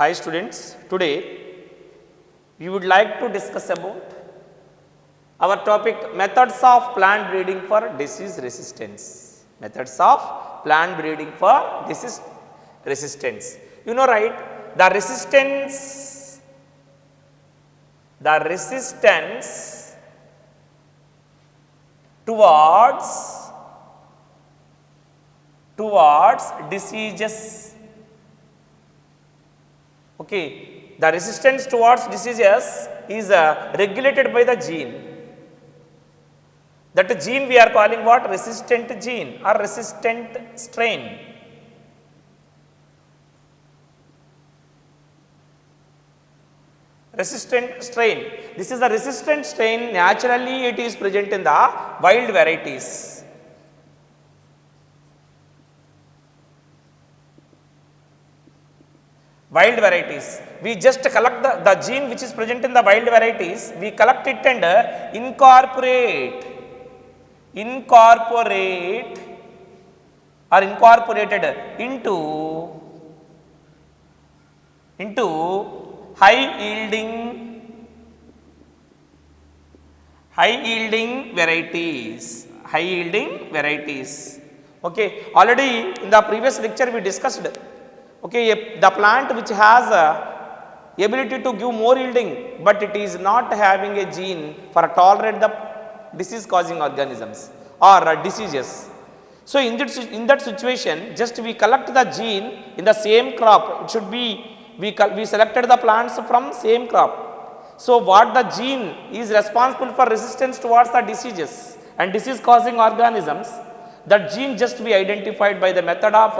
Hi students, today we would like to discuss about our topic methods of plant breeding for disease resistance. Methods of plant breeding for disease resistance. You know, right, the resistance towards diseases. Okay, the resistance towards diseases is regulated by the gene. That gene we are calling what? Resistant gene or resistant strain. Resistant strain. This is the resistant strain. Naturally, it is present in the wild varieties. Wild varieties. We just collect the gene which is present in the wild varieties. We collect it and incorporated into high yielding varieties. Okay, already in the previous lecture we discussed. Okay, the plant which has ability to give more yielding, but it is not having a gene for tolerate the disease causing organisms or diseases. So in that situation, just we collect the gene in the same crop. It should be we selected the plants from same crop. So what the gene is responsible for resistance towards the diseases and disease causing organisms, that gene just be identified by the method of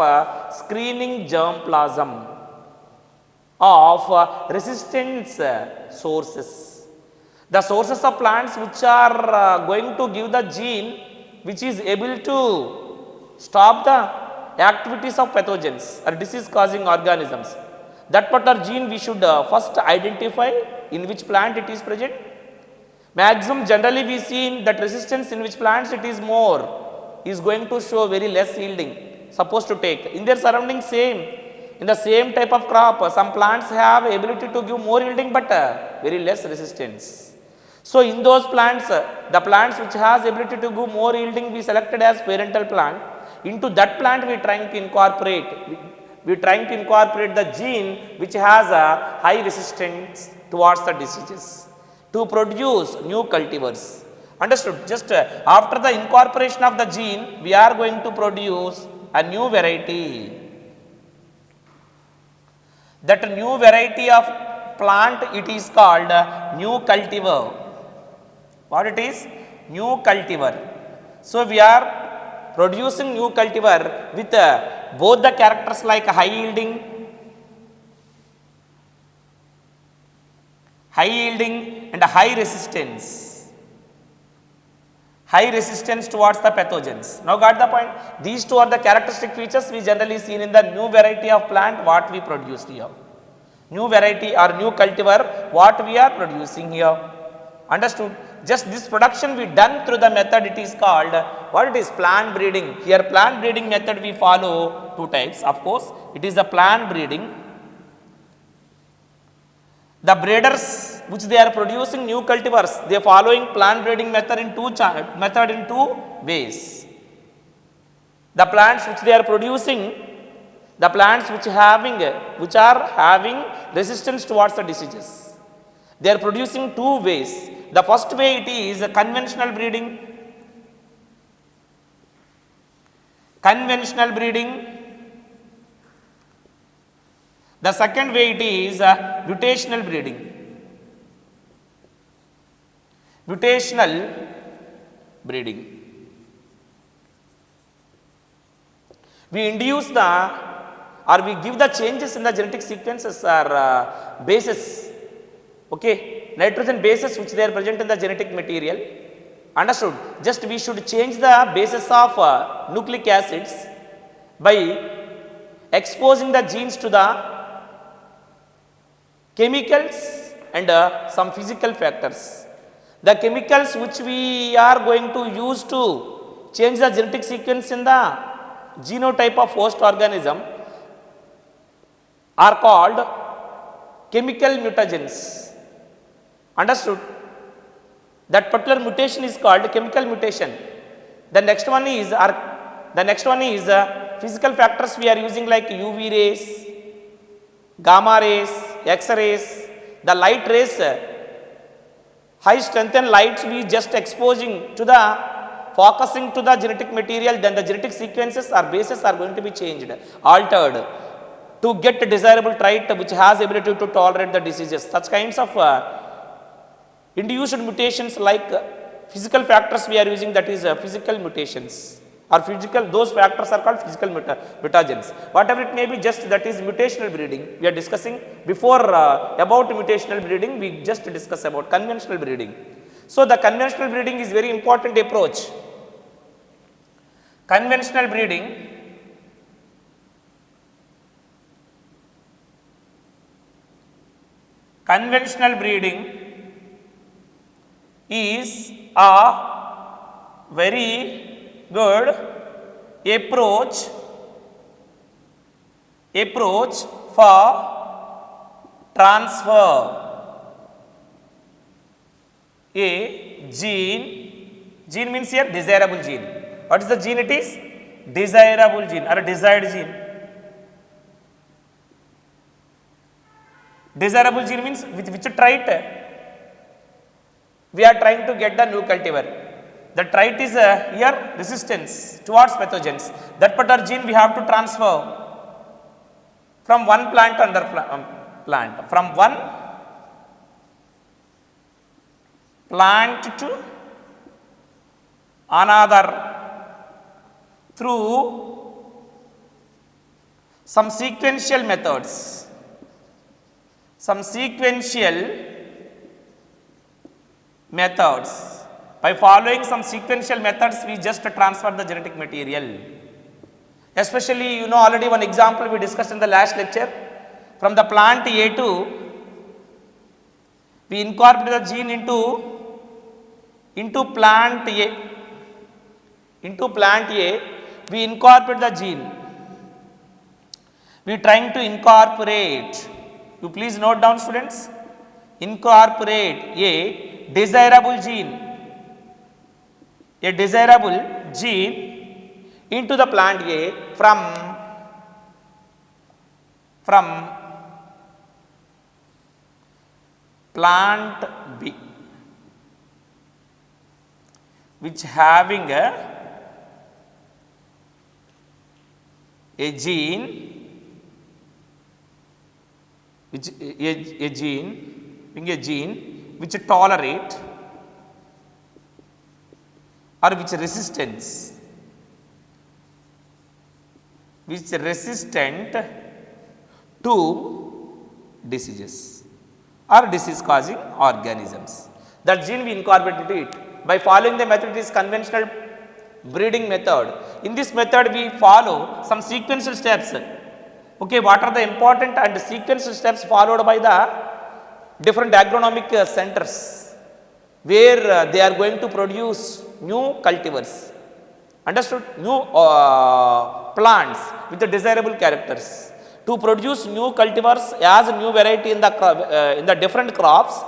screening germplasm of resistance sources. The sources of plants which are going to give the gene which is able to stop the activities of pathogens or disease causing organisms. That particular gene we should first identify in which plant it is present. Maximum generally we see that resistance in which plants it is more, is going to show very less yielding, supposed to take. In their surroundings same, in the same type of crop, some plants have ability to give more yielding but very less resistance. So in those plants, the plants which has ability to give more yielding we selected as parental plant. Into that plant we trying to incorporate the gene which has a high resistance towards the diseases to produce new cultivars. Understood? Just after the incorporation of the gene, we are going to produce a new variety. That new variety of plant, it is called new cultivar. What it is? New cultivar. So we are producing new cultivar with both the characters like high yielding and high resistance towards the pathogens. Now got the point? These two are the characteristic features we generally seen in the new variety of plant what we produced here. New variety or new cultivar what we are producing here. Understood? Just this production we done through the method, it is called what it is? Plant breeding. Here plant breeding method we follow two types. Of course, it is the plant breeding. The breeders which they are producing new cultivars, they are following plant breeding method in two ways. The plants which they are producing, the plants which are having resistance towards the diseases, they are producing two ways. The first way it is a conventional breeding. The second way it is mutational breeding. We induce or we give the changes in the genetic sequences or bases. Okay, nitrogen bases which they are present in the genetic material. Understood? Just we should change the bases of nucleic acids by exposing the genes to the chemicals and some physical factors. The chemicals which we are going to use to change the genetic sequence in the genotype of host organism are called chemical mutagens. Understood? That particular mutation is called chemical mutation. The next one is physical factors we are using like UV rays, gamma rays, X-rays, the light rays, high strength and lights we just exposing to the focusing to the genetic material, then the genetic sequences or bases are going to be changed, altered to get a desirable trait which has ability to tolerate the diseases. Such kinds of induced mutations like physical factors we are using, that is physical mutations or physical, those factors are called physical mutagens. Whatever it may be, just that is mutational breeding. We are discussing before about mutational breeding, we just discussed about conventional breeding. So the conventional breeding is very important approach. Conventional breeding is a very good approach for transfer a gene means here desirable gene. What is the gene? It is desirable gene or a desired gene. Desirable gene means with which trait we are trying to get the new cultivar. The trait is here resistance towards pathogens. That particular gene we have to transfer from one plant to another plant, from one plant to another through some sequential methods. By following some sequential methods, we just transfer the genetic material. Especially, you know, already one example we discussed in the last lecture. From the plant A2, we incorporate the gene into plant A. We incorporate the gene. We are trying to incorporate. You please note down, students. Incorporate a desirable gene into the plant A from plant B, which having a gene which tolerate or which resistant to diseases or disease causing organisms. That gene we incorporate into it. By following the method, it is conventional breeding method. In this method we follow some sequential steps. Okay, what are the important and sequential steps followed by the different agronomic centers where they are going to produce new cultivars. Understood? New plants with the desirable characters. To produce new cultivars as a new variety in the different crops.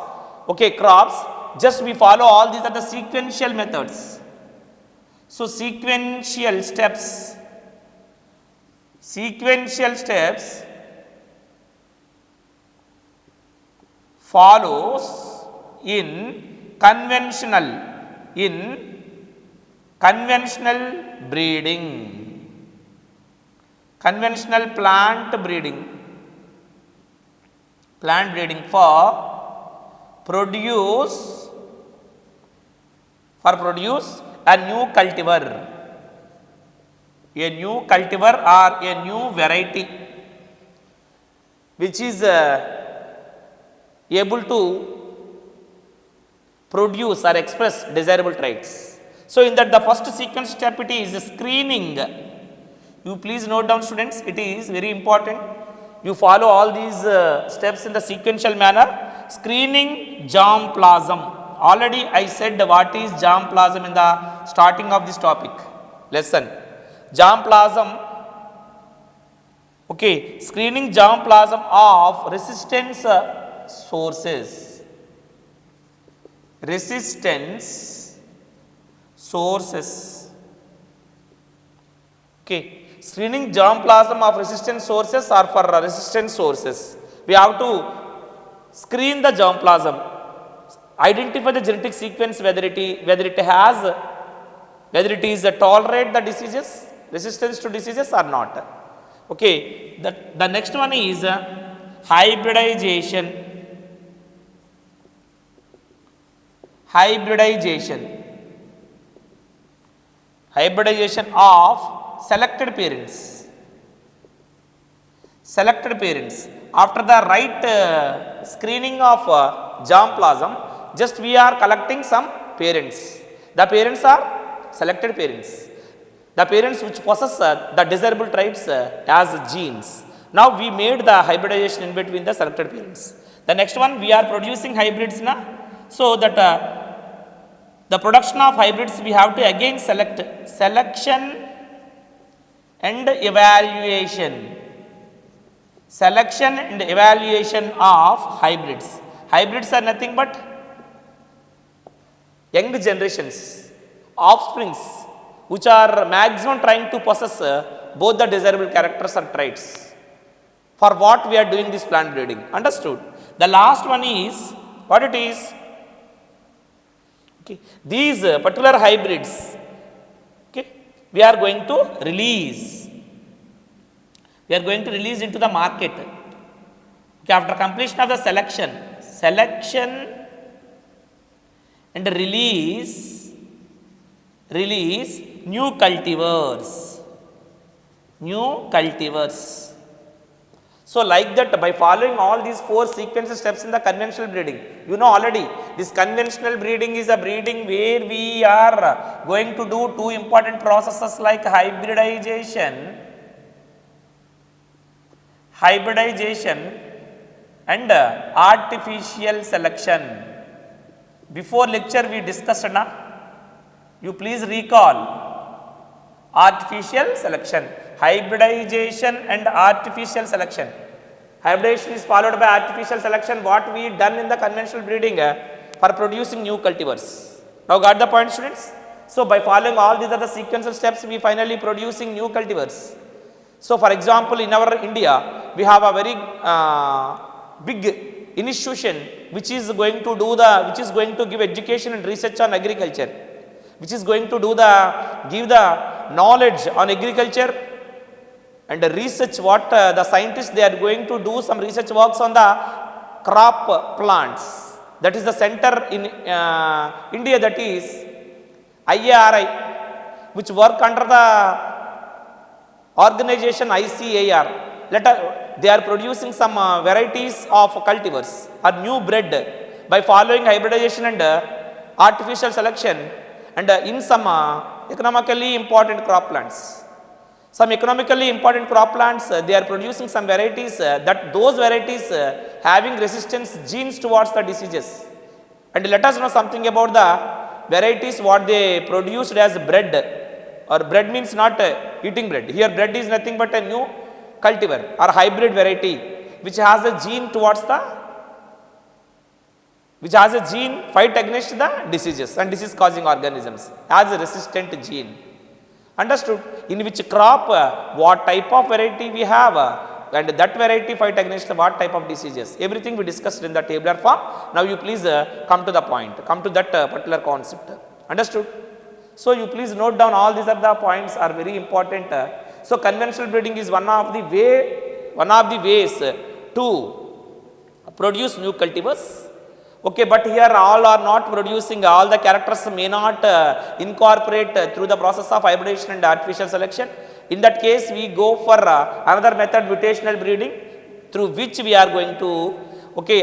Okay, just we follow all these are the sequential methods. So sequential steps follows in conventional breeding, conventional plant breeding for produce a new cultivar or a new variety which is able to produce or express desirable traits. So in that the first sequence step it is screening. You please note down, students, it is very important. You follow all these steps in the sequential manner. Screening germplasm. Already I said what is germplasm in the starting of this topic lesson. Germplasm Okay, screening germplasm of resistance sources. Resistance sources. Okay, screening germplasm of resistant sources or for resistant sources. We have to screen the germplasm, identify the genetic sequence whether it is tolerate the diseases, resistance to diseases or not. Okay, the next one is hybridization. Hybridization of selected parents. Selected parents. After the right screening of germplasm, just we are collecting some parents. The parents are selected parents. The parents which possess the desirable traits as genes. Now we made the hybridization in between the selected parents. The next one, we are producing hybrids now. So that the production of hybrids we have to again selection and evaluation. Selection and evaluation of hybrids. Hybrids are nothing but young generations, offsprings, which are maximum trying to possess both the desirable characters or traits. For what we are doing this plant breeding. Understood? The last one is, what it is? Okay. These particular hybrids, okay, we are going to release. We are going to release into the market. Okay, after completion of the selection and release new cultivars. So like that, by following all these 4 sequence steps in the conventional breeding, you know already this conventional breeding is a breeding where we are going to do 2 important processes like hybridization and artificial selection. Before lecture we discussed na, you please recall artificial selection, hybridization and artificial selection. Hybridization is followed by artificial selection, what we done in the conventional breeding for producing new cultivars. Now got the point, students? So by following all these are the sequential steps, we finally producing new cultivars. So for example, in our India, we have a very big institution which is going to give education and research on agriculture, which is going to give the knowledge on agriculture and the research what the scientists they are going to do some research works on the crop plants. That is the center in India, that is IARI, which work under the organization ICAR. They are producing some varieties of cultivars or new bred by following hybridization and artificial selection and in some economically important crop plants. Some economically important crop plants, they are producing some varieties that those varieties having resistance genes towards the diseases. And let us know something about the varieties what they produced as bread, or bread means not eating bread. Here bread is nothing but a new cultivar or hybrid variety which has a gene fight against the diseases and disease causing organisms as a resistant gene. Understood? In which crop what type of variety we have and that variety fight against what type of diseases. Everything we discussed in the tabular form. Now you please come to the point, come to that particular concept. Understood? So you please note down all these are the points are very important. So conventional breeding is one of the ways to produce new cultivars. Okay, but here all are not producing, all the characters may not incorporate through the process of hybridization and artificial selection. In that case, we go for another method, mutational breeding, through which we are going to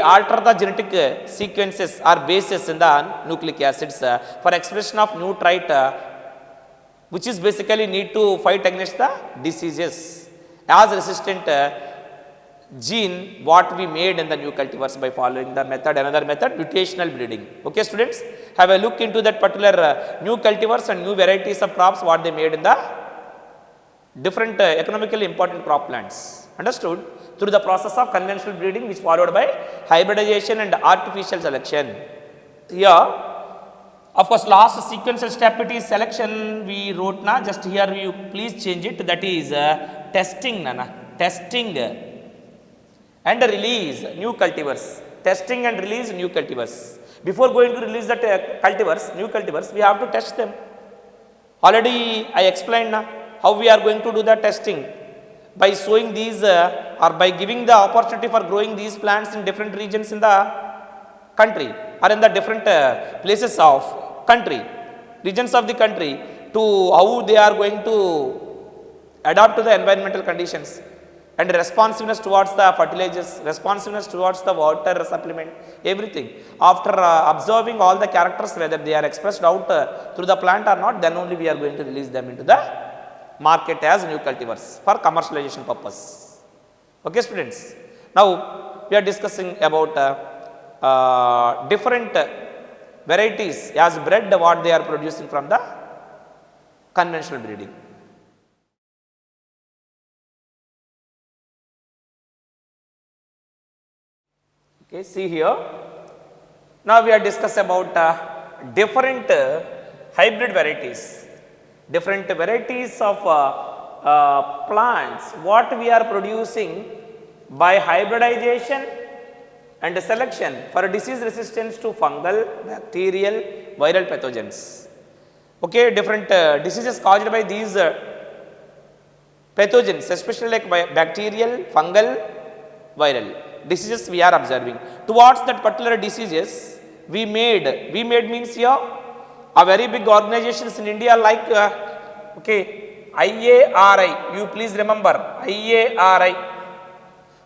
alter the genetic sequences or bases in the nucleic acids for expression of new trait, which is basically need to fight against the diseases as resistant gene what we made in the new cultivars by following the method, another method, mutational breeding. Okay, students, have a look into that particular new cultivars and new varieties of crops what they made in the different economically important crop plants. Understood? Through the process of conventional breeding which followed by hybridization and artificial selection. Here, of course, last sequential step it is selection we wrote na, just here you please change it, that is testing nana, testing and release new cultivars, testing and release new cultivars. Before going to release the cultivars, new cultivars, we have to test them. Already I explained na, how we are going to do the testing. By sowing these or by giving the opportunity for growing these plants in different regions in the country or in the different places of country, regions of the country, to how they are going to adapt to the environmental conditions and responsiveness towards the fertilizers, responsiveness towards the water supplement, everything. After observing all the characters, whether they are expressed out through the plant or not, then only we are going to release them into the market as new cultivars for commercialization purpose. Okay, students. Now we are discussing about different varieties as bred, what they are producing from the conventional breeding. Okay, see here. Now we are discussing about different hybrid varieties. Different varieties of plants, what we are producing by hybridization and selection for disease resistance to fungal, bacterial, viral pathogens. Okay, different diseases caused by these pathogens, especially like bacterial, fungal, viral diseases we are observing. Towards that particular diseases, we made means here a very big organizations in India like IARI, you please remember IARI.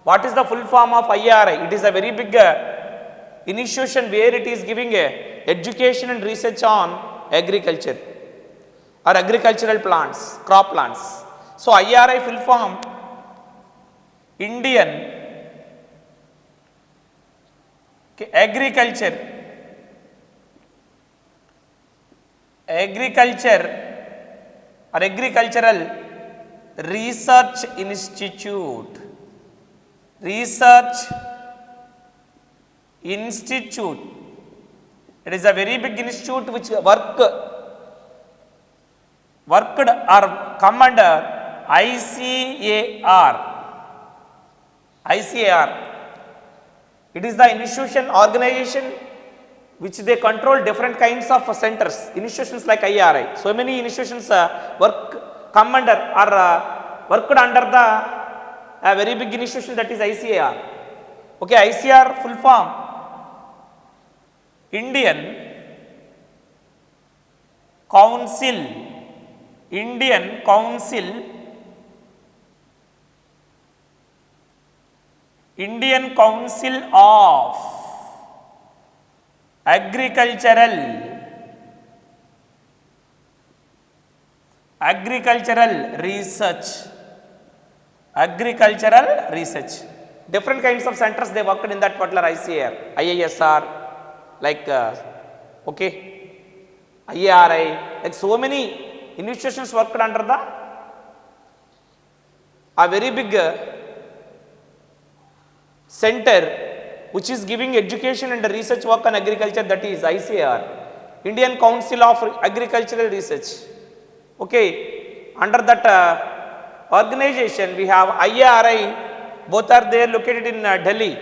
What is the full form of IARI? It is a very big institution where it is giving education and research on agriculture or agricultural plants, crop plants. So IARI full form Indian Agricultural Research Institute. It is a very big institute which worked or come under ICAR. It is the institution organization which they control different kinds of centers, institutions like IRI. So many institutions come under or worked under the very big institution, that is ICAR. Okay, ICAR full form Indian Council of Agricultural Research. Different kinds of centers they worked in that particular ICAR, IISR, like IARI, like so many institutions worked under a very big center which is giving education and research work on agriculture, that is ICAR, Indian Council of Agricultural Research. Okay, under that organization we have IARI, both are there located in Delhi.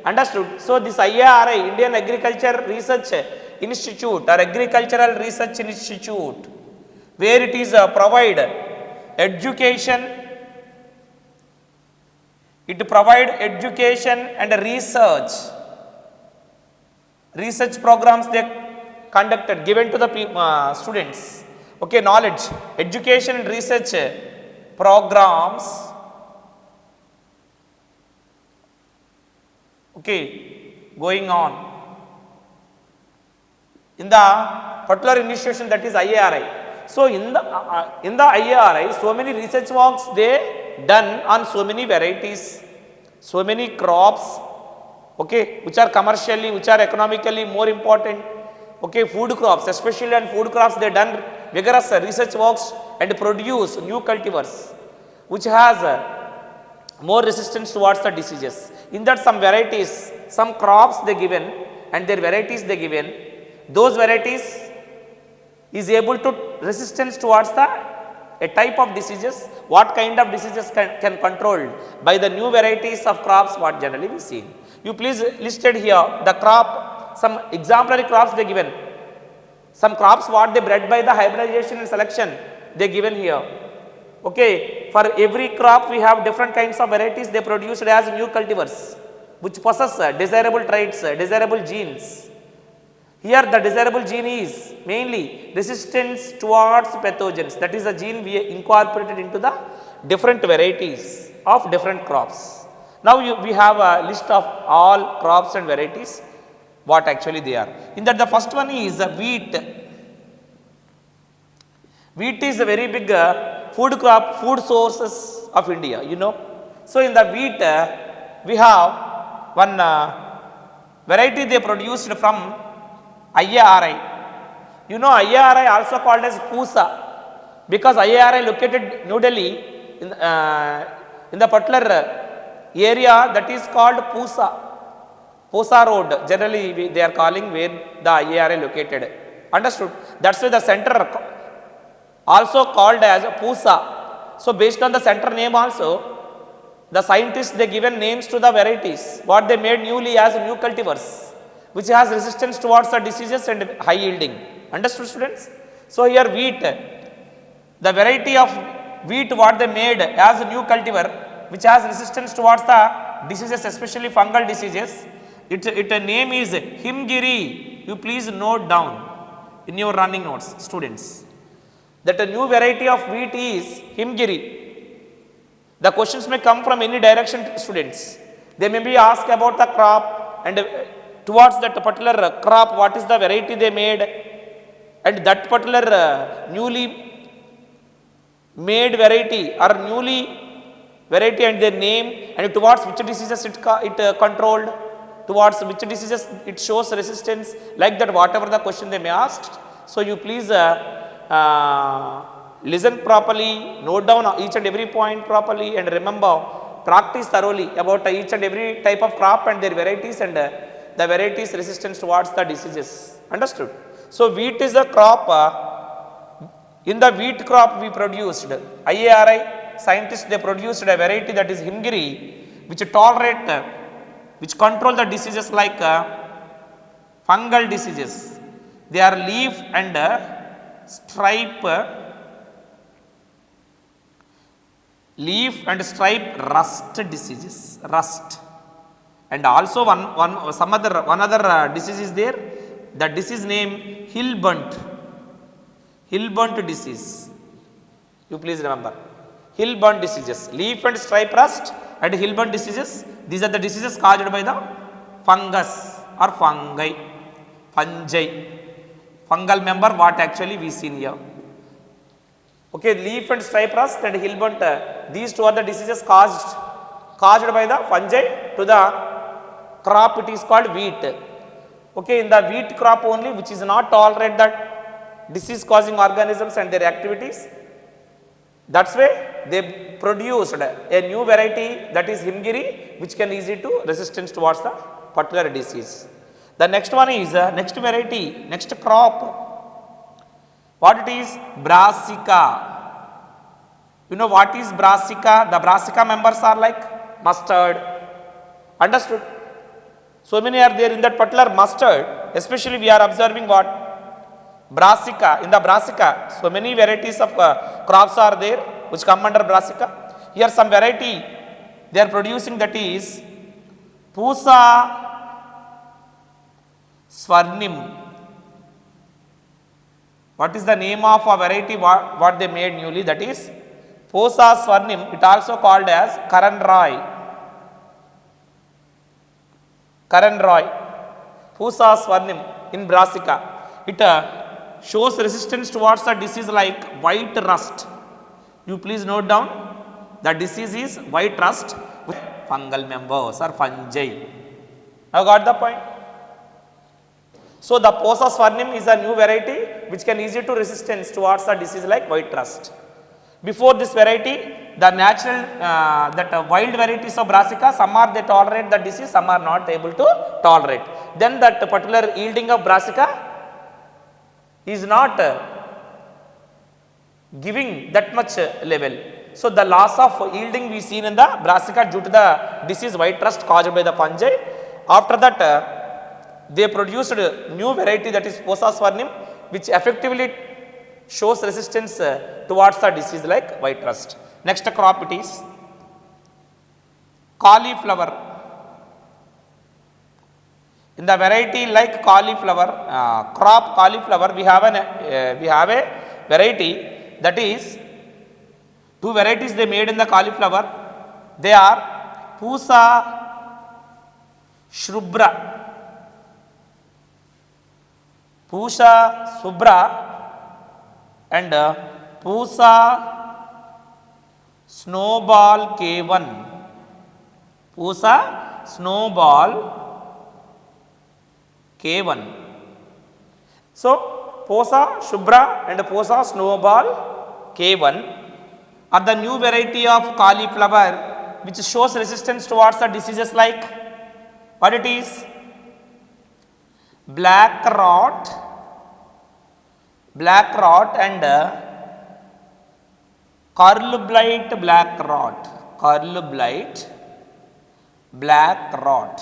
Understood? So this IARI, Indian Agriculture Research Institute or Agricultural Research Institute, where it is provide education, and research programs they conducted, given to the students. Okay, knowledge, education and research programs. Okay, going on in the particular institution, that is IARI. So in the IARI, so many research works they done on so many varieties, so many crops, okay, which are commercially, which are economically more important. Okay, food crops, especially on food crops, they done vigorous research works and produce new cultivars, which has more resistance towards the diseases. In that some varieties, some crops they given and their varieties they given, those varieties is able to resistance towards the a type of diseases. What kind of diseases can controlled by the new varieties of crops what generally we see. You please listed here the crop, some exemplary crops they given, some crops what they bred by the hybridization and selection they given here. Okay, for every crop we have different kinds of varieties they produced as new cultivars which possess desirable traits, desirable genes. Here the desirable gene is mainly resistance towards pathogens, that is the gene we incorporated into the different varieties of different crops. Now we have a list of all crops and varieties what actually they are. In that the first one is wheat. Wheat is a very big food crop, food sources of India, you know. So in the wheat we have one variety they produced from IARI. You know IARI also called as Pusa because IARI located New Delhi in the particular area that is called Pusa. Pusa Road generally they are calling where the IARI located. Understood? That's why the center also called as Pusa. So based on the center name also, the scientists they given names to the varieties what they made newly as new cultivars which has resistance towards the diseases and high yielding. Understood students? So here wheat, the variety of wheat what they made as a new cultivar which has resistance towards the diseases, especially fungal diseases, its name is Himgiri. You please note down in your running notes students that a new variety of wheat is Himgiri. The questions may come from any direction students. They may be asked about the crop and towards that particular crop what is the variety they made and that particular newly made variety or newly variety and their name and towards which diseases it controlled, towards which diseases it shows resistance, like that whatever the question they may ask. So you please listen properly, note down each and every point properly and remember, practice thoroughly about each and every type of crop and their varieties and the varieties resistance towards the diseases. Understood? So wheat is a crop. In the wheat crop we produced, IARI scientists they produced a variety that is Himgiri which tolerate, which control the diseases like fungal diseases. They are leaf and stripe rust diseases, rust. And also one other disease is there. The disease name Hillbunt disease. You please remember Hillbunt diseases, leaf and stripe rust and Hillbunt diseases. These are the diseases caused by the fungus or fungi, fungal member what actually we seen here. Okay, leaf and stripe rust and Hillbunt, these two are the diseases caused by the fungi to the crop. It is called wheat. Okay, in the wheat crop only which is not tolerate that disease causing organisms and their activities, that's why they produced a new variety that is Himgiri which can easy to resistance towards the particular disease. The next one is next variety, next crop. What it is? Brassica. You know what is Brassica? The Brassica members are like mustard. Understood? So many are there in that particular mustard, especially we are observing what? Brassica. In the Brassica, so many varieties of crops are there which come under Brassica. Here some variety they are producing that is Pusa Swarnim. What is the name of a variety what they made newly? That is Pusa Swarnim. It also called as Karan Roy. Pusa Swarnim in Brassica. It shows resistance towards a disease like white rust. You please note down the disease is white rust with fungal members or fungi. Now got the point? So the Pusa Swarnim is a new variety which can easy to resistance towards a disease like white rust. Before this variety, the natural wild varieties of brassica, some are they tolerate the disease, some are not able to tolerate. Then that particular yielding of brassica is not giving that much level. So the loss of yielding we seen in the brassica due to the disease white rust caused by the fungi. After that they produced new variety, that is Posa Swarnim, which effectively shows resistance towards the disease like white rust. Next crop it is cauliflower. In the variety like cauliflower, crop cauliflower, we have a variety, that is two varieties they made in the cauliflower. They are Pusa Shrubra, Pusa Subra and Pusa Snowball K1. Pusa Snowball K1. So Posa Shubra and Posa Snowball K1 are the new variety of cauliflower which shows resistance towards the diseases like what it is? Black rot and curl blight black rot, curl blight black rot,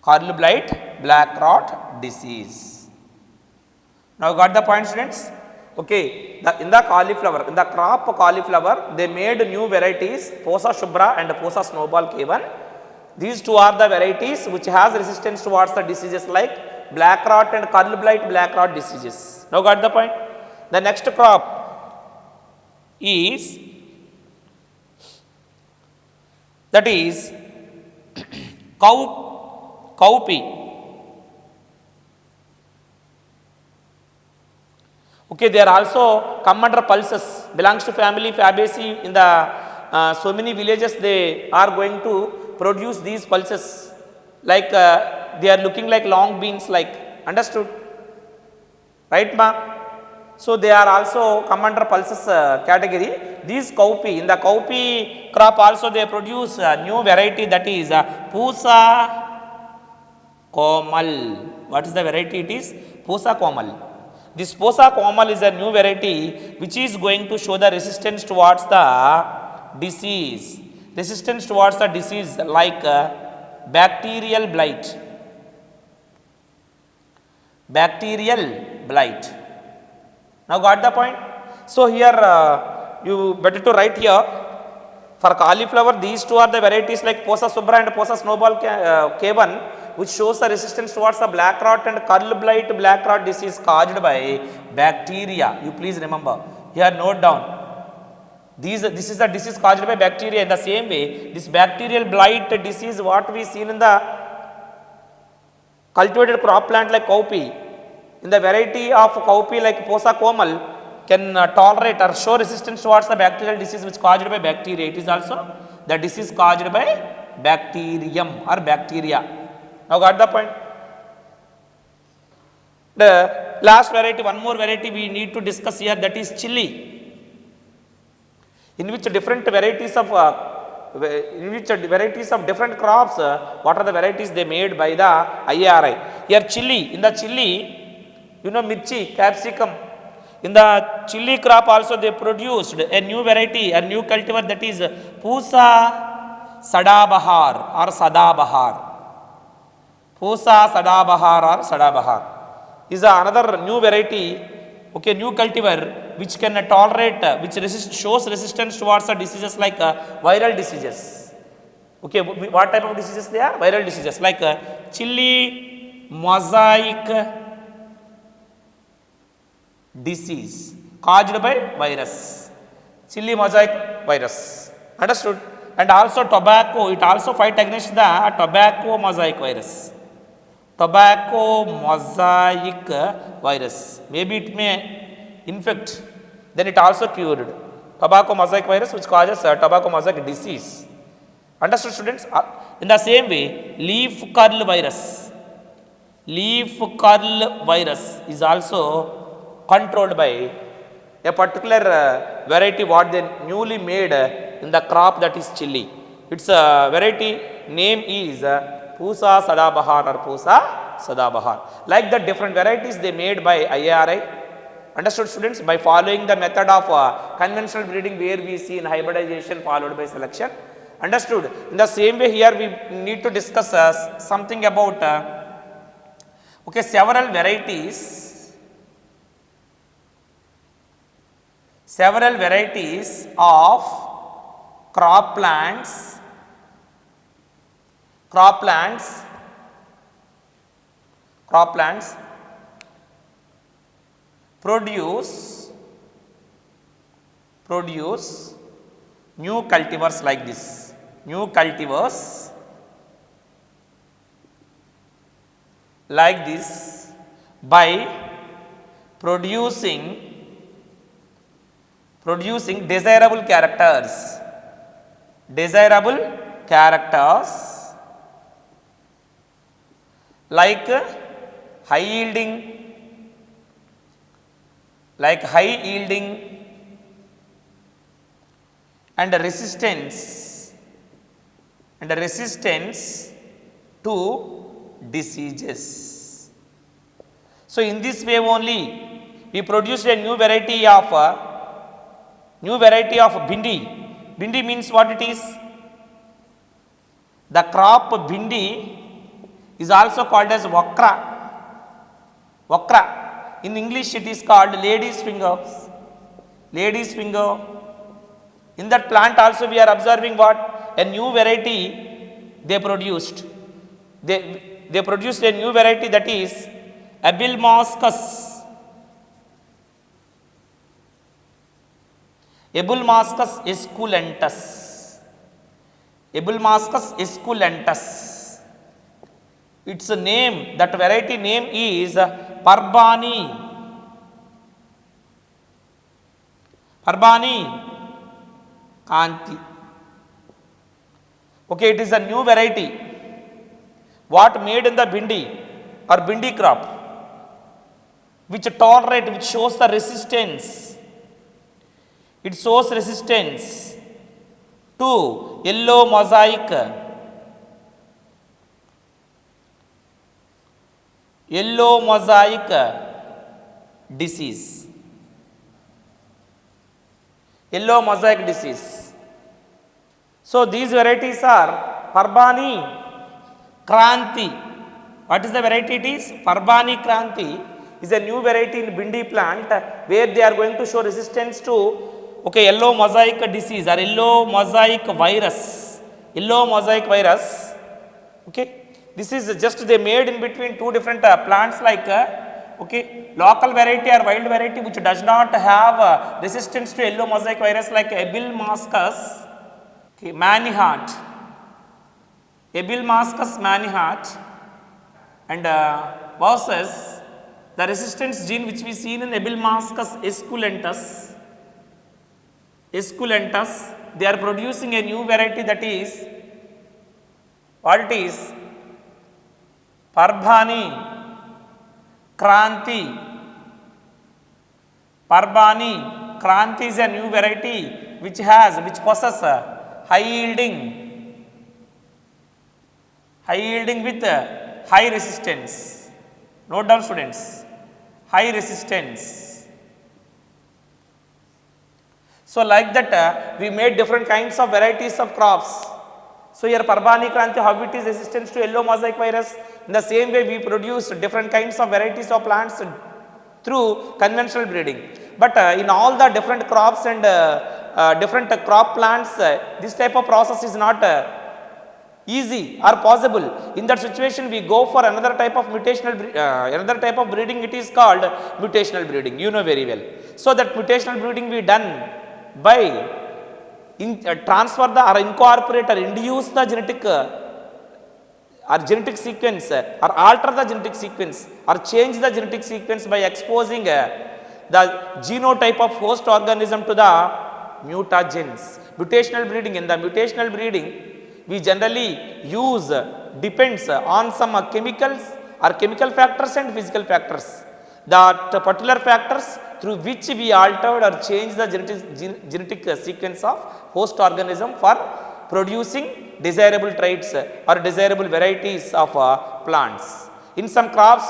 curl blight black rot disease. Now got the point, students? Okay, in the cauliflower, in the crop cauliflower, they made new varieties Posa Shubra and Posa Snowball K1. These two are the varieties which has resistance towards the diseases like black rot and curl blight black rot diseases. Now got the point? The next crop is, that is cowpea. Okay, they are also come under pulses, belongs to family Fabaceae. In the so many villages they are going to produce these pulses, like they are looking like long beans, like, understood, right ma? So they are also come under pulses category. These cowpea, in the cowpea crop also they produce a new variety, that is Pusa Komal. What is the variety? It is Pusa Komal. This Posa Komal is a new variety which is going to show the resistance towards the disease. Resistance towards the disease like bacterial blight. Bacterial blight. Now got the point? So here you better to write here, for cauliflower these two are the varieties like Posa Subra and Posa Snowball K1, which shows the resistance towards the black rot and curl blight black rot disease caused by bacteria. You please remember, here note down, this is the disease caused by bacteria. In the same way, this bacterial blight disease what we seen in the cultivated crop plant like cowpea, in the variety of cowpea like Posa Komal, can tolerate or show resistance towards the bacterial disease which caused by bacteria. It is also the disease caused by bacterium or bacteria. Now got the point? The last variety, one more variety we need to discuss here, that is chili, in which different varieties of different crops, what are the varieties they made by the IARI. Here chili, in the chili, you know, mirchi, capsicum. In the chili crop also they produced a new variety, a new cultivar, that is Pusa Sadabahar or Sadabahar. Pusa Sadabahar or Sadabahar is another new variety, okay, new cultivar which can tolerate, which shows resistance towards the diseases like viral diseases. Okay, what type of diseases they are? Viral diseases like chili mosaic disease caused by virus, chili mosaic virus, understood? And also tobacco, it also fight against the tobacco mosaic virus. Tobacco mosaic virus, maybe it may infect, then it also cured. Tobacco mosaic virus which causes tobacco mosaic disease. Understood, students? In the same way, leaf curl virus. Leaf curl virus is also controlled by a particular variety what they newly made in the crop, that is chili. Its variety name is Pusa Sadabahar or Pusa Sadabahar. Like the different varieties they made by IARI. Understood, students? By following the method of conventional breeding, where we see in hybridization followed by selection. Understood? In the same way here we need to discuss something about okay, several varieties of crop plants produce new cultivars like this. New cultivars like this by producing desirable characters like high yielding and resistance to diseases. So in this way only we produced a new variety of bhindi. Bhindi means what it is? The crop bhindi is also called as wakra. In English it is called lady's finger. In that plant also we are observing what? A new variety they produced. They produced a new variety, that is Ebulmoschus esculentus. Its name, that variety name is Parbani Kanti. Okay, it is a new variety what made in the bhindi or bhindi crop, which shows the resistance. It shows resistance to yellow mosaic disease. So these varieties are Parbani Kranti. What is the variety it is? Parbani Kranti is a new variety in bhindi plant where they are going to show resistance to yellow mosaic disease or yellow mosaic virus. Okay, this is just they made in between two different plants, like local variety or wild variety which does not have resistance to yellow mosaic virus, like Ebulmoschus Manihart, and versus the resistance gene which we see in Ebulmoschus esculentus. They are producing a new variety, that is what it is? Parbani Kranti is a new variety which possesses high yielding with high resistance. Note down, students, high resistance. So like that we made different kinds of varieties of crops. So here Parbani Kranti, how it is resistant to yellow mosaic virus. In the same way we produce different kinds of varieties of plants through conventional breeding. But in all the different crops and different crop plants, this type of process is not easy or possible. In that situation we go for another type of breeding. It is called mutational breeding, you know very well. So that mutational breeding we done by transfer or incorporate or induce the genetic sequence or alter the genetic sequence or change the genetic sequence by exposing the genotype of host organism to the mutagens. Mutational breeding, in the mutational breeding we generally depends on some chemicals or chemical factors and physical factors. The particular factors through which we altered or changed the genetic sequence of host organism for producing desirable traits or desirable varieties of plants. In some crops,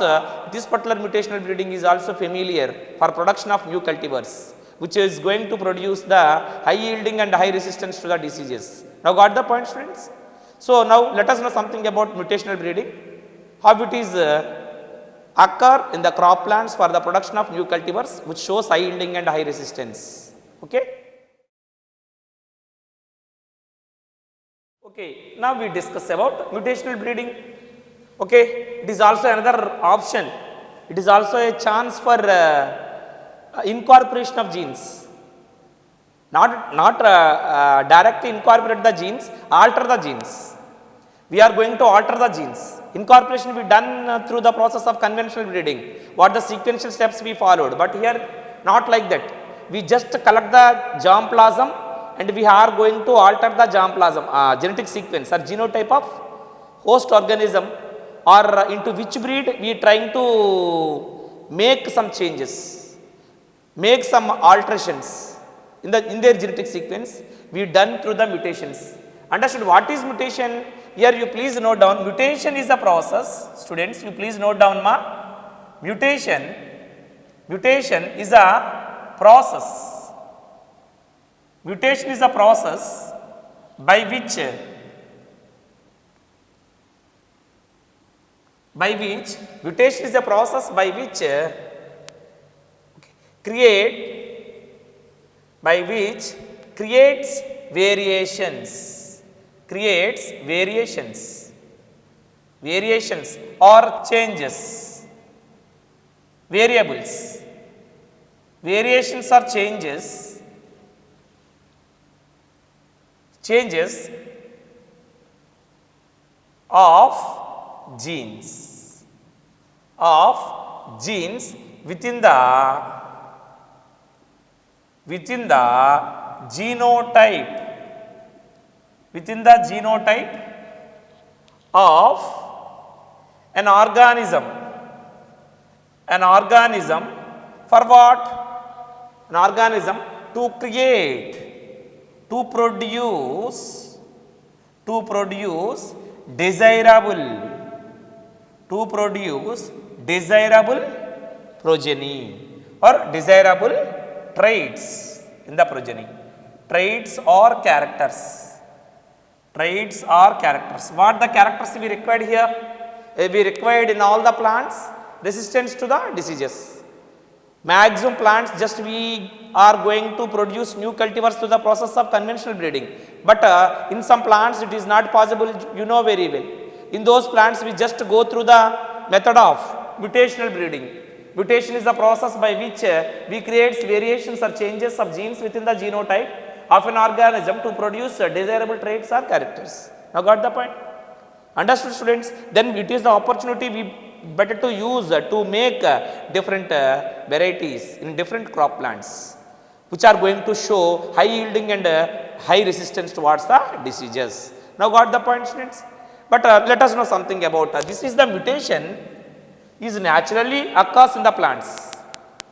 this particular mutational breeding is also familiar for production of new cultivars, which is going to produce the high yielding and high resistance to the diseases. Now got the point, students? So now let us know something about mutational breeding, how it is occur in the crop plants for the production of new cultivars which shows high yielding and high resistance. Okay. Okay, now we discuss about mutational breeding. Okay, it is also another option. It is also a chance for incorporation of genes. Not directly incorporate the genes, alter the genes. We are going to alter the genes. Incorporation will be done through the process of conventional breeding, what the sequential steps we followed. But here, not like that. We just collect the germplasm and we are going to alter the germplasm, genetic sequence or genotype of host organism, or into which breed we are trying to make some changes, make some alterations in their genetic sequence. We done through the mutations. Understood what is mutation? Here you please note down, mutation is a process. Students, you please note down ma. Mutation is a process. Mutation is a process by which mutation is a process by which creates variations or changes, variables, variations or changes of genes within the genotype of an organism for what? An organism to produce desirable progeny or desirable traits in the progeny. Traits or characters. What the characters we required here? We required in all the plants resistance to the diseases. Maximum plants just we are going to produce new cultivars through the process of conventional breeding. But in some plants it is not possible, you know very well. In those plants we just go through the method of mutational breeding. Mutation is the process by which we create variations or changes of genes within the genotype of an organism to produce desirable traits or characters. Now got the point? Understood, students? Then it is the opportunity we better to use to make different varieties in different crop plants which are going to show high yielding and high resistance towards the diseases. Now got the point, students? But let us know something about this is the mutation is naturally occurs in the plants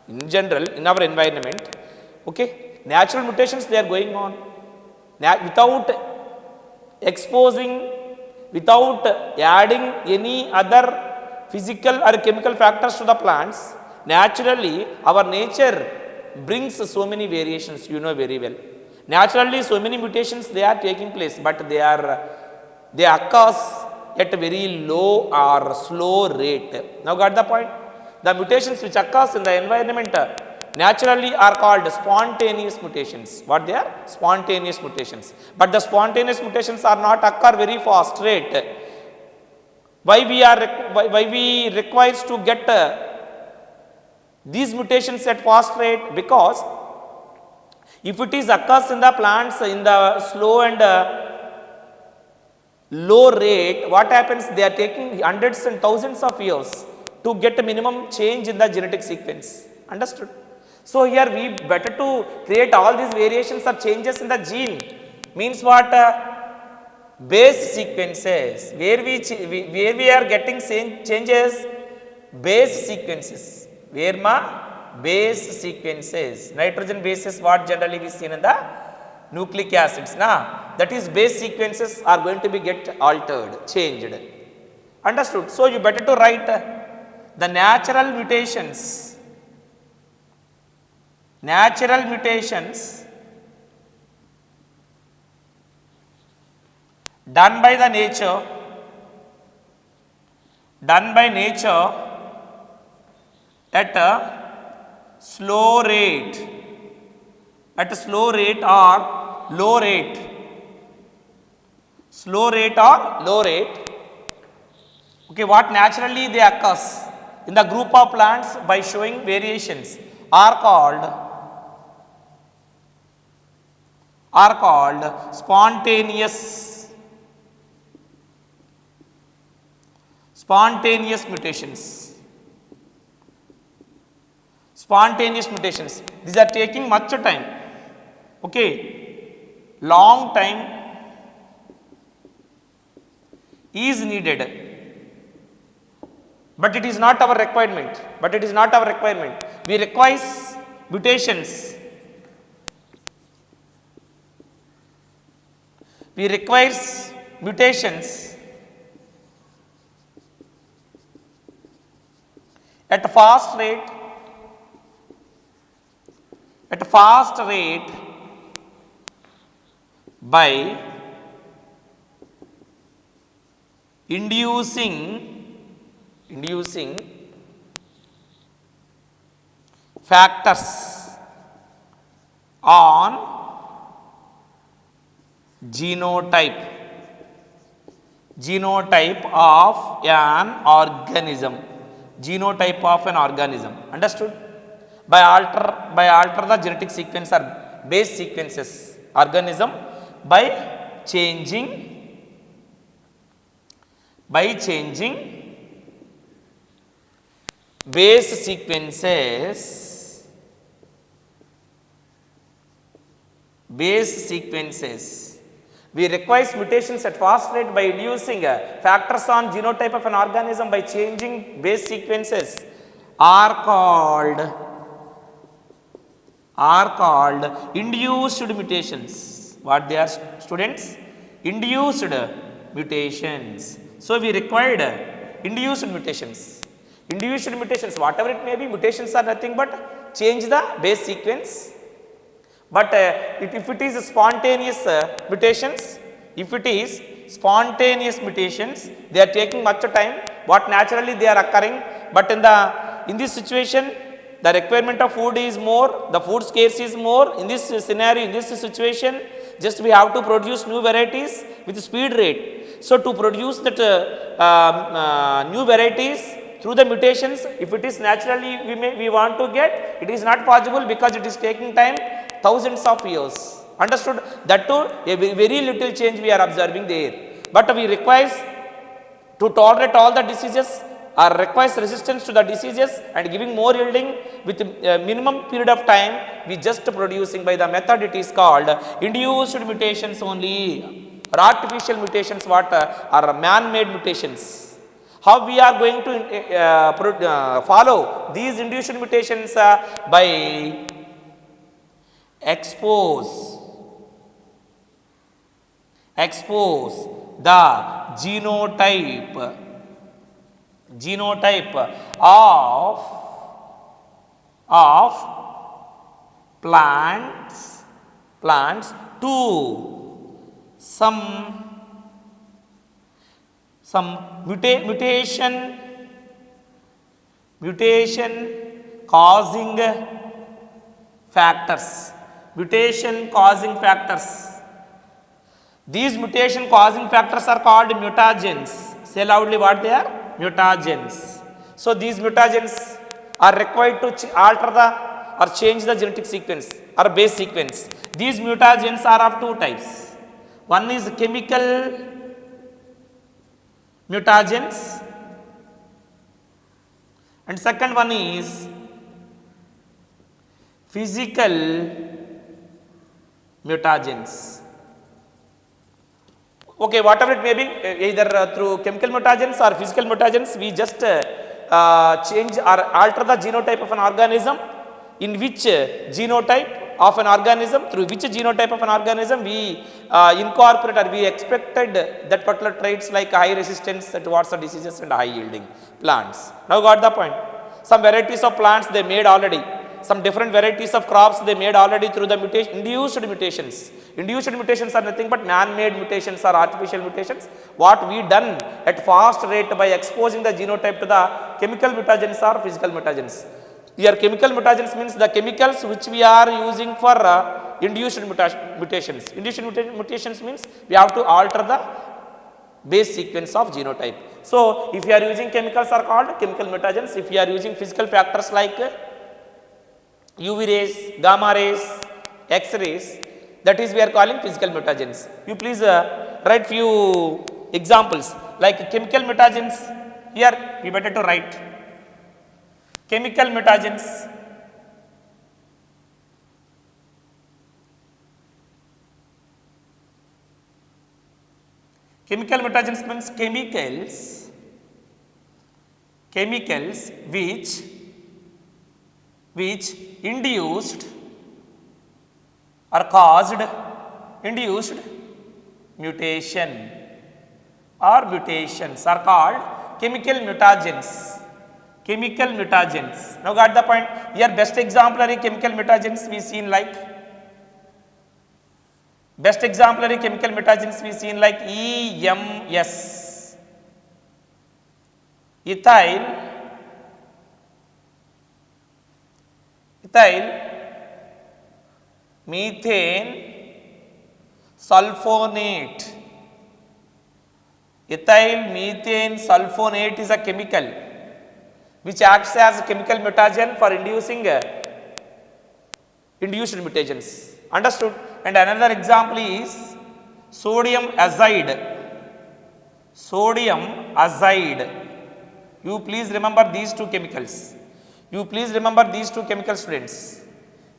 in general in our environment. Okay, natural mutations they are going on without exposing, without adding any other physical or chemical factors to the plants. Naturally our nature brings so many variations, you know very well. Naturally so many mutations they are taking place, but they occurs at a very low or slow rate. Now got the point? The mutations which occurs in the environment naturally are called spontaneous mutations. What they are? Spontaneous mutations. But the spontaneous mutations are not occur very fast rate. Why we requires to get these mutations at fast rate? Because if it is occurs in the plants in the slow and low rate, what happens? They are taking hundreds and thousands of years to get a minimum change in the genetic sequence. Understood? So here we better to create all these variations or changes in the gene. Means what? Base sequences. Where we are getting changes? Base sequences. Where ma? base sequences. Nitrogen bases what generally we seen in the nucleic acids. That is base sequences are going to be get altered, changed. Understood? So, you better to write the natural mutations done by nature at a slow rate or low rate. Okay, what naturally they occurs in the group of plants by showing variations are called spontaneous mutations. These are taking much time. Okay, long time is needed, but it is not our requirement. We require mutations. At a fast rate by inducing factors on genotype of an organism. Understood? By alter the genetic sequence or base sequences organism by changing base sequences. We require mutations at fast rate by inducing factors on genotype of an organism by changing base sequences are called induced mutations. What they are, students? Induced mutations. So, we required induced mutations. Whatever it may be, mutations are nothing but change the base sequence. But if it is spontaneous mutations, they are taking much time. What naturally they are occurring, but in this situation, the requirement of food is more, the food scarce is more. In this scenario, in this situation, just we have to produce new varieties with speed rate. So, to produce that new varieties through the mutations, if it is naturally we want to get, it is not possible because it is taking time, thousands of years. Understood? That too, a very little change we are observing there. But we require to tolerate all the diseases or requires resistance to the diseases and giving more yielding with minimum period of time, we just producing by the method it is called induced mutations only, or artificial mutations what are man-made mutations. How we are going to follow these induced mutations by expose the genotype of plants to some mutation causing factors. These mutation causing factors are called mutagens. Say loudly what they are? Mutagens. So, these mutagens are required to alter or change the genetic sequence or base sequence. These mutagens are of two types. One is chemical mutagens and second one is physical mutagens. Okay, whatever it may be, either through chemical mutagens or physical mutagens, we just change or alter the genotype of an organism in which genotype of an organism, through which genotype of an organism we incorporate or we expected that particular traits like high resistance towards the diseases and high yielding plants. Now got the point? Some varieties of plants they made already. Some different varieties of crops they made already through the induced mutations. Induced mutations are nothing but man-made mutations or artificial mutations. What we done at fast rate by exposing the genotype to the chemical mutagens or physical mutagens. Here chemical mutagens means the chemicals which we are using for induced mutations. Induced mutations means we have to alter the base sequence of genotype. So if you are using chemicals are called chemical mutagens. If you are using physical factors like UV rays, gamma rays, X-rays, that is we are calling physical mutagens. You please write few examples like chemical mutagens. Here we better to write chemical mutagens. Chemical mutagens means chemicals which induced or caused induced mutation or mutations are called chemical mutagens. Chemical mutagens. Now got the point? Here best exemplary chemical mutagens we seen like EMS, ethyl methane sulfonate. Ethyl methane sulfonate is a chemical which acts as a chemical mutagen for inducing induced mutagens. Understood? And another example is sodium azide. You please remember these two chemicals. Students.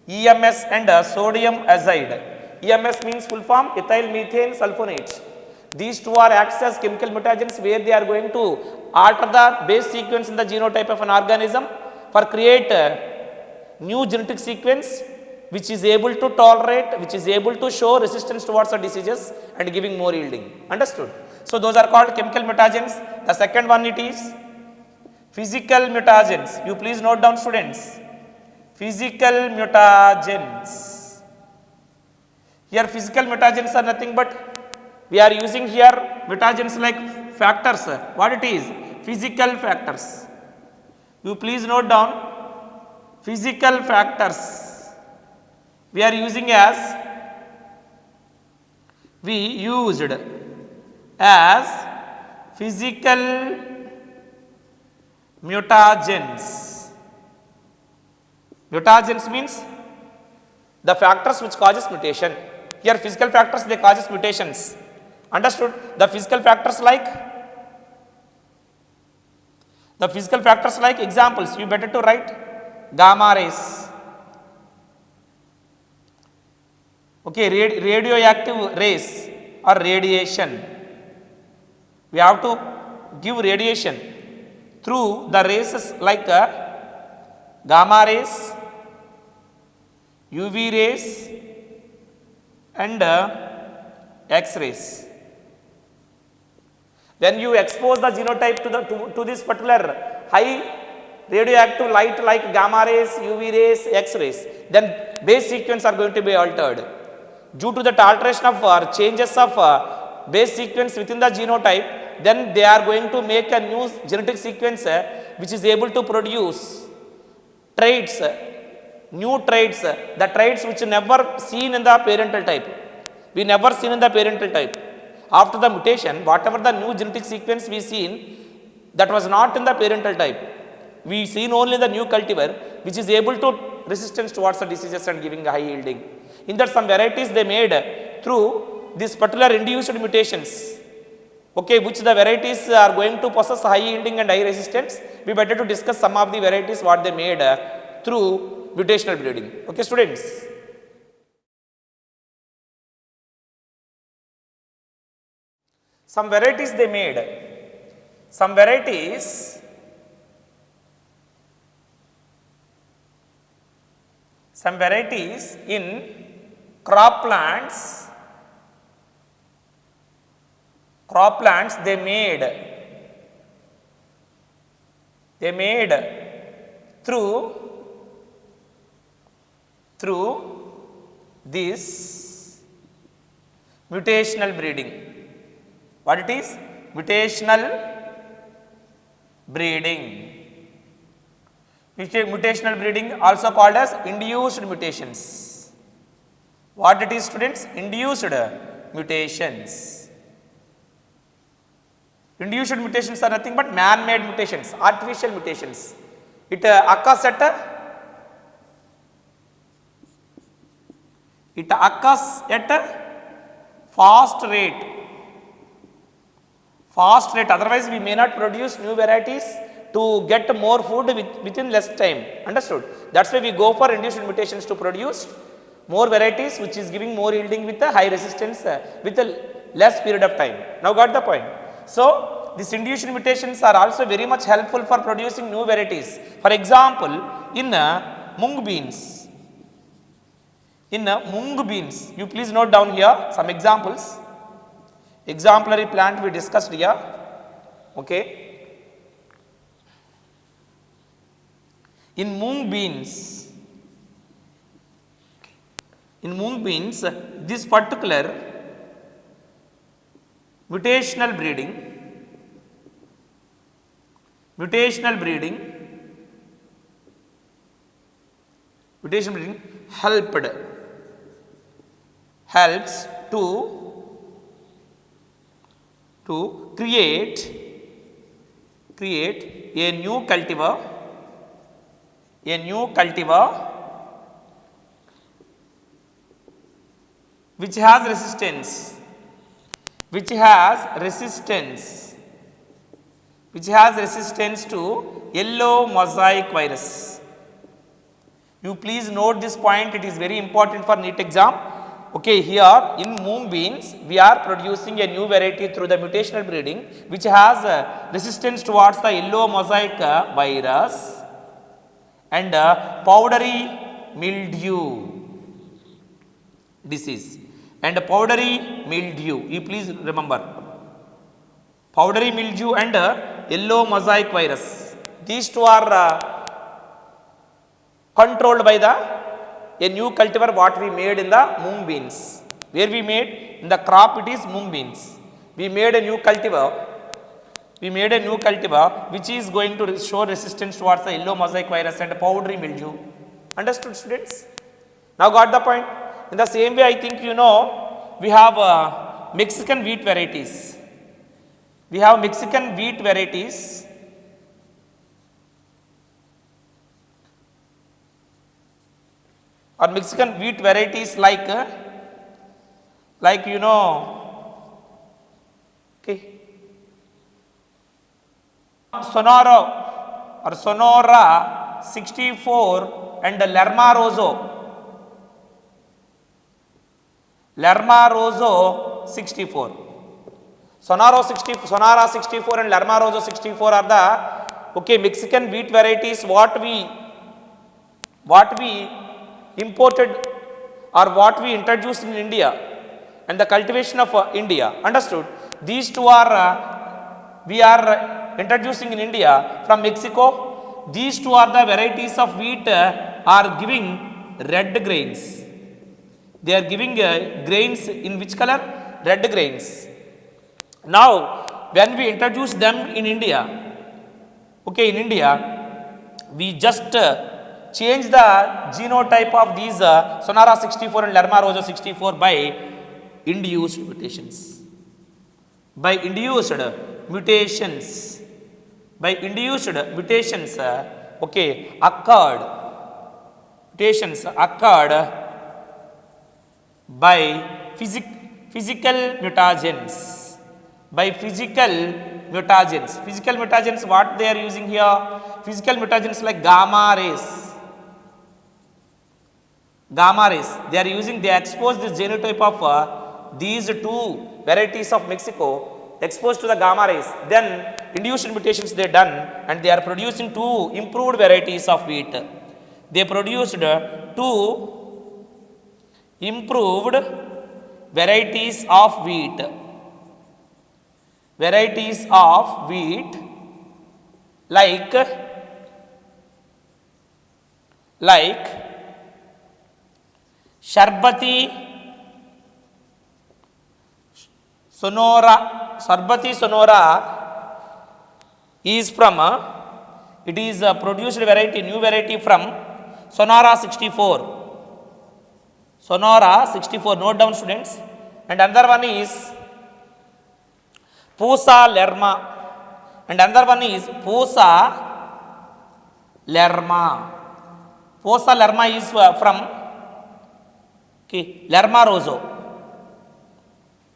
EMS and sodium azide. EMS means full form ethyl methane sulfonate. These two are acts as chemical mutagens where they are going to alter the base sequence in the genotype of an organism for create a new genetic sequence which is able to tolerate, which is able to show resistance towards the diseases and giving more yielding. Understood? So those are called chemical mutagens. The second one it is physical mutagens. You please note down, students. Physical mutagens. Here physical mutagens are nothing but we are using here mutagens like factors. What it is? Physical factors. You please note down physical factors. We are using as physical mutagens. Mutagens means the factors which causes mutation. Here physical factors they causes mutations. Understood? The physical factors like examples you better to write gamma rays. Okay, radioactive rays or radiation. We have to give radiation through the rays like gamma rays, UV rays and X-rays. When you expose the genotype to this particular high radioactive light like gamma rays, UV rays, X-rays, then base sequence are going to be altered. Due to that alteration of changes of base sequence within the genotype, then they are going to make a new genetic sequence which is able to produce traits, new traits, the traits which never seen in the parental type. We never seen in the parental type. After the mutation, whatever the new genetic sequence we seen, that was not in the parental type. We seen only the new cultivar which is able to resistance towards the diseases and giving high yielding. In that some varieties they made through this particular induced mutations. Okay, which the varieties are going to possess high yielding and high resistance. We better to discuss some of the varieties what they made through mutational breeding. Okay, students. Some varieties they made. Some varieties some varieties in crop plants they made through this mutational breeding. What it is? Mutational breeding. Mutational breeding also called as induced mutations. What it is, students? Induced mutations. Induced mutations are nothing but man-made mutations, artificial mutations. It occurs at a fast rate. Otherwise we may not produce new varieties to get more food within less time. Understood? That's why we go for induced mutations to produce more varieties which is giving more yielding with a high resistance with a less period of time. Now got the point? So these induced mutations are also very much helpful for producing new varieties. For example, in mung beans, you please note down here some examples. Exemplary plant we discussed here. Okay. In mung beans, this particular mutational breeding helps to create a new cultivar which has resistance to yellow mosaic virus. You please note this point, it is very important for NEET exam. Okay, here in mung beans we are producing a new variety through the mutational breeding which has resistance towards the yellow mosaic virus and powdery mildew disease. And powdery mildew, you please remember, powdery mildew and yellow mosaic virus, these two are controlled by a new cultivar what we made in the mung beans. Where we made? In the crop it is mung beans. We made a new cultivar which is going to show resistance towards the yellow mosaic virus and powdery mildew. Understood, students? Now got the point? In the same way, I think you know, we have Mexican wheat varieties. Or Mexican wheat varieties like you know, okay, Sonora 64 and Lerma Rosso 64. Sonora 64 and Lerma Rosso 64 are the Mexican wheat varieties what we imported or what we introduced in India and the cultivation of India. Understood? These two are we are introducing in India from Mexico. These two are the varieties of wheat are giving red grains. They are giving grains in which color? Red grains. Now when we introduce them in India, we just change the genotype of these Sonora 64 and Lerma Rosso 64 by induced mutations. Occurred by physical mutagens. Physical mutagens, what they are using here? Physical mutagens like gamma rays. They are using, they expose this genotype of these two varieties of Mexico exposed to the gamma rays. Then induced mutations they done and they are producing two improved varieties of wheat. they produced two improved varieties of wheat. Varieties of wheat like Sharbati Sonora. Sharbati Sonora is from it is a produced variety, new variety from Sonora 64. Sonora 64, note down students. And another one is Pusa Lerma. And another one is Pusa Lerma. Pusa Lerma is from Lerma Rosso.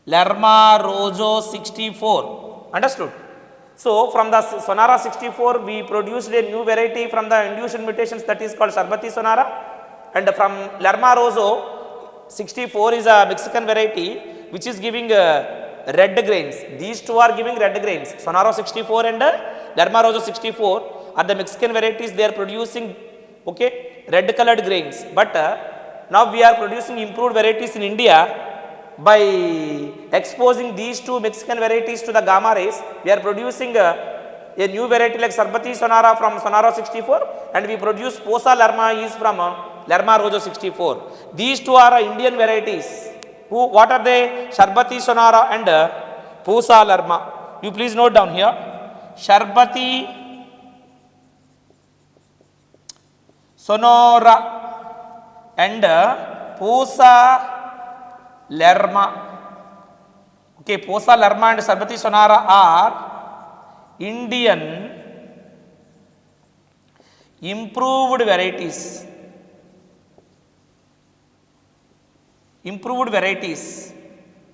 Lerma Rosso 64. Understood? So, from the Sonora 64, we produced a new variety from the induced mutations that is called Sharbati Sonora. And from Lerma Rosso 64 is a Mexican variety which is giving red grains. These two are giving red grains. Sonora 64 and Lerma Rosso 64 are the Mexican varieties. They are producing red colored grains. But now we are producing improved varieties in India. By exposing these two Mexican varieties to the gamma rays, we are producing a new variety like Sharbati Sonora from Sonora 64, and we produce Pusa Lerma is from Lerma Rosso 64. These two are Indian varieties. What are they? Sharbati Sonora and Pusa Lerma. You please note down here. Sharbati Sonora and Pusa Lerma. Pusa Lerma and Sharbati Sonora are Indian improved varieties. Improved varieties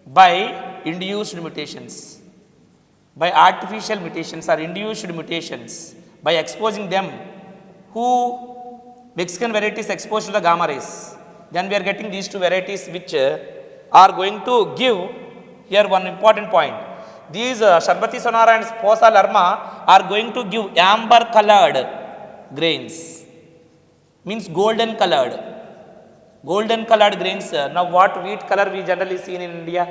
by induced mutations, by artificial mutations or induced mutations, by exposing them. Mexican varieties exposed to the gamma rays. Then we are getting these two varieties which are going to give here one important point. These Sharbati Sonora and Pusa Lerma are going to give amber colored grains, means golden colored grains. Now what wheat color we generally see in India?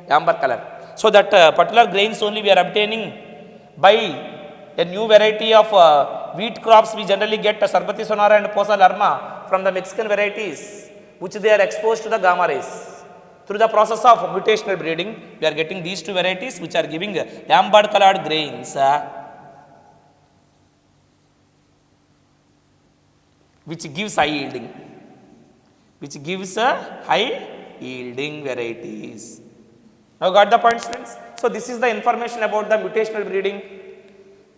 Amber color. So that particular grains only we are obtaining by a new variety of wheat crops. We generally get Sharbati Sonora and Pusa Lerma from the Mexican varieties which they are exposed to the gamma rays. Through the process of mutational breeding, we are getting these two varieties which are giving amber colored grains, which gives high yielding, high yielding varieties. Now got the point, students? So this is the information about the mutational breeding.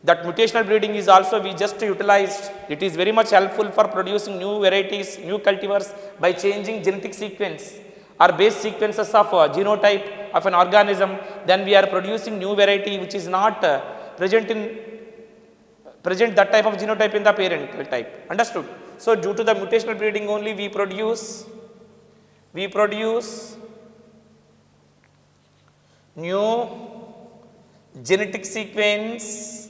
That mutational breeding is also we just utilized. It is very much helpful for producing new varieties, new cultivars by changing genetic sequence or base sequences of genotype of an organism. Then we are producing new variety which is not present that type of genotype in the parental type. Understood? So due to the mutational breeding only we produce new genetic sequence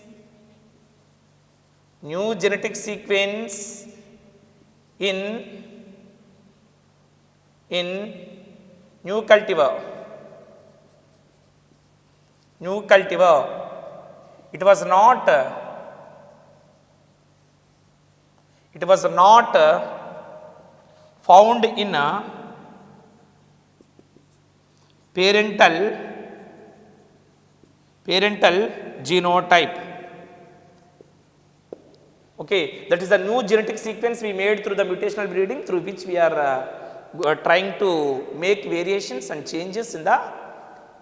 in new cultivar. It was not found in a parental genotype. That is the new genetic sequence we made through the mutational breeding, through which we are trying to make variations and changes in the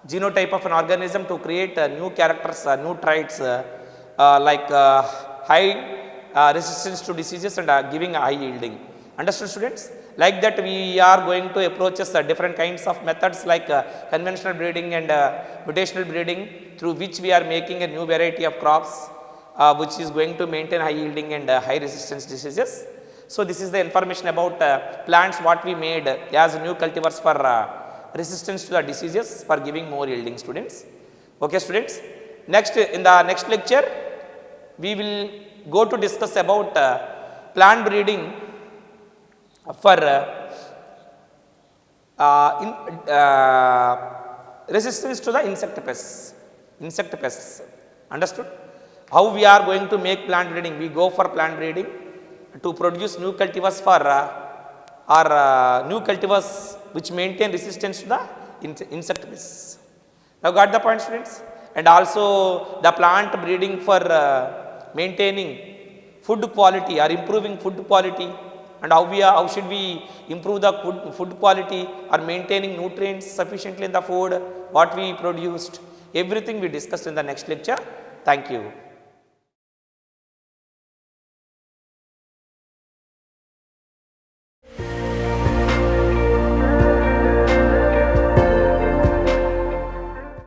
genotype of an organism to create new characters, new traits like high resistance to diseases and giving high yielding. Understood, students? Like that we are going to approach different kinds of methods like conventional breeding and mutational breeding, through which we are making a new variety of crops which is going to maintain high yielding and high resistance diseases. So this is the information about plants what we made as new cultivars for resistance to the diseases for giving more yielding, students. Okay, students. Next, in the next lecture, we will go to discuss about plant breeding for resistance to the insect pests. Understood? How we are going to make plant breeding? We go for plant breeding to produce new cultivars for new cultivars which maintain resistance to the insect pests. Now got the point, students? And also the plant breeding for maintaining food quality or improving food quality, and how should we improve the food quality or maintaining nutrients sufficiently in the food what we produced. Everything we discussed in the next lecture. Thank you.